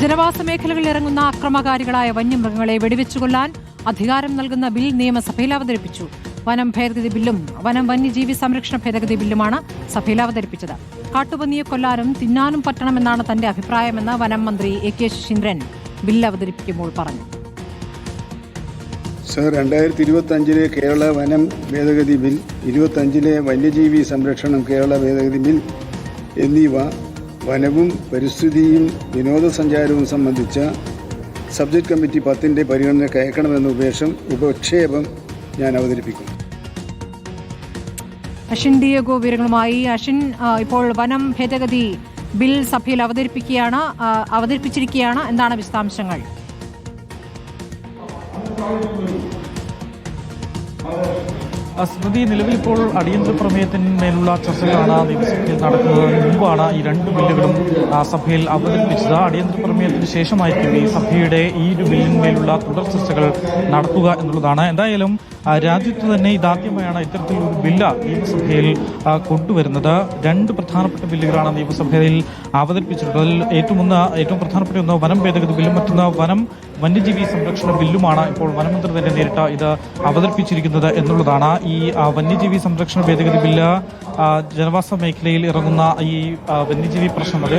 ജനവാസ മേഖലകളിൽ ഇറങ്ങുന്ന അക്രമകാരികളായ വന്യമൃഗങ്ങളെ വെടിവെച്ചുകൊല്ലാൻ അധികാരം നൽകുന്ന ബിൽ നിയമസഭയിൽ അവതരിപ്പിച്ചു. വനം ഭേദഗതി ബില്ലും വനം വന്യജീവി സംരക്ഷണ ഭേദഗതി ബില്ലുമാണ് സഭയിൽ അവതരിപ്പിച്ചത്. കാട്ടുപന്നിയെ കൊല്ലാനും തിന്നാനും പറ്റണമെന്നാണ് തന്റെ അഭിപ്രായമെന്ന് വനം മന്ത്രി എ കെ ശശീന്ദ്രൻ ബില്ല് അവതരിപ്പിക്കുമ്പോൾ പറഞ്ഞു. സർ, 2025 കേരള വനം ഭേദഗതി ബിൽ, 25 വന്യജീവി സംരക്ഷണം കേരള ഭേദഗതി ബിൽ എന്നിവ വനവും പരിസ്ഥിതിയും വിനോദസഞ്ചാരവും സംബന്ധിച്ച സബ്ജക്ട് കമ്മിറ്റി 10 പരിഗണനയ്ക്ക് അയക്കണമെന്ന ഉപക്ഷേപം ഞാൻ അവതരിപ്പിക്കും. അഷിൻ ഡിയേഗോ വിവരങ്ങളുമായി. അഷിൻ, ഇപ്പോൾ വനം ഭേദഗതി ബിൽ സഭയിൽ അവതരിപ്പിച്ചിരിക്കുകയാണ്. എന്താണ് വിശദാംശങ്ങൾ? സ്മൃതി, നിലവിൽ ഇപ്പോൾ അടിയന്തര പ്രമേയത്തിന്മേലുള്ള ചർച്ചകളാണ് നിയമസഭയിൽ നടക്കുന്നതിന് മുമ്പാണ് ഈ രണ്ട് ബില്ലുകളും സഭയിൽ അവതരിപ്പിച്ചത്. അടിയന്തര പ്രമേയത്തിന് ശേഷമായിരിക്കും ഈ സഭയുടെ ഈ ഒരു ബില്ലിന്മേലുള്ള തുടർ ചർച്ചകൾ നടത്തുക എന്നുള്ളതാണ്. എന്തായാലും രാജ്യത്ത് തന്നെ ഇതാദ്യമായാണ് ഇത്തരത്തിലൊരു ബില്ല് നിയമസഭയിൽ കൊണ്ടുവരുന്നത്. രണ്ട് പ്രധാനപ്പെട്ട ബില്ലുകളാണ് നിയമസഭയിൽ അവതരിപ്പിച്ചിട്ടുള്ളത്. അതിൽ ഏറ്റവും പ്രധാനപ്പെട്ട ഒന്ന് വനം ഭേദഗതി ബില്ലും മറ്റൊന്ന് വന്യജീവി സംരക്ഷണ ബില്ലുമാണ്. ഇപ്പോൾ വനമന്ത്രി തന്നെ നേരിട്ട് ഇത് അവതരിപ്പിച്ചിരിക്കുന്നത് എന്നുള്ളതാണ്. ഈ വന്യജീവി സംരക്ഷണ ഭേദഗതി ബില്ല് ജനവാസ മേഖലയിൽ ഇറങ്ങുന്ന ഈ വന്യജീവി പ്രശ്നം, അത്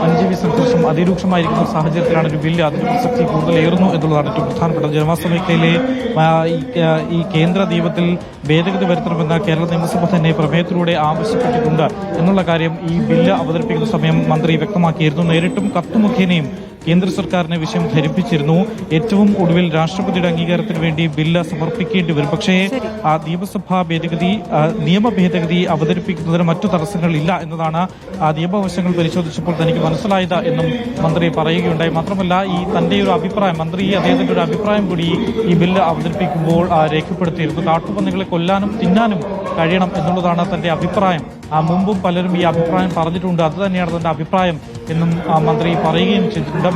വന്യജീവി സംഘർഷം അതിരൂക്ഷമായിരിക്കുന്ന സാഹചര്യത്തിലാണ് ഒരു ബില്ല് അതിന്റെ പ്രസക്തി കൂടുതലേറുന്നു എന്നുള്ളതാണ് ഏറ്റവും പ്രധാനപ്പെട്ടത്. ജനവാസ മേഖലയിലെ ഈ കേന്ദ്ര നിയമത്തിൽ ഭേദഗതി വരുത്തണമെന്ന് കേരള നിയമസഭ തന്നെ പ്രമേയത്തിലൂടെ ആവശ്യപ്പെട്ടിട്ടുണ്ട് എന്നുള്ള കാര്യം ഈ ബില്ല് അവതരിപ്പിക്കുന്ന സമയം മന്ത്രി വ്യക്തമാക്കിയിരുന്നു. നേരിട്ടും കത്ത് മുഖേനയും കേന്ദ്ര സർക്കാരിനെ വിഷയം ധരിപ്പിച്ചിരുന്നു. ഏറ്റവും ഒടുവിൽ രാഷ്ട്രപതിയുടെ അംഗീകാരത്തിന് വേണ്ടി ബില്ല് സമർപ്പിക്കേണ്ടി വരും. പക്ഷേ നിയമ ഭേദഗതി അവതരിപ്പിക്കുന്നതിന് മറ്റു തടസ്സങ്ങളില്ല എന്നതാണ് നിയമവശങ്ങൾ പരിശോധിച്ചപ്പോൾ തനിക്ക് മനസ്സിലായത് എന്നും മന്ത്രി പറയുകയുണ്ടായി. മാത്രമല്ല, ഈ തന്റെ ഒരു അഭിപ്രായം, അദ്ദേഹത്തിന്റെ ഒരു അഭിപ്രായം കൂടി ഈ ബില്ല് അവതരിപ്പിക്കുമ്പോൾ രേഖപ്പെടുത്തിയിരുന്നു. കാട്ടുപന്നികളെ കൊല്ലാനും തിന്നാനും കഴിയണം എന്നുള്ളതാണ് തന്റെ അഭിപ്രായം. മുമ്പും പലരും ഈ അഭിപ്രായം പറഞ്ഞിട്ടുണ്ട്. അത് തന്നെയാണ് തന്റെ അഭിപ്രായം എന്നും മന്ത്രി പറയുകയും ചെയ്തിട്ടുണ്ട്.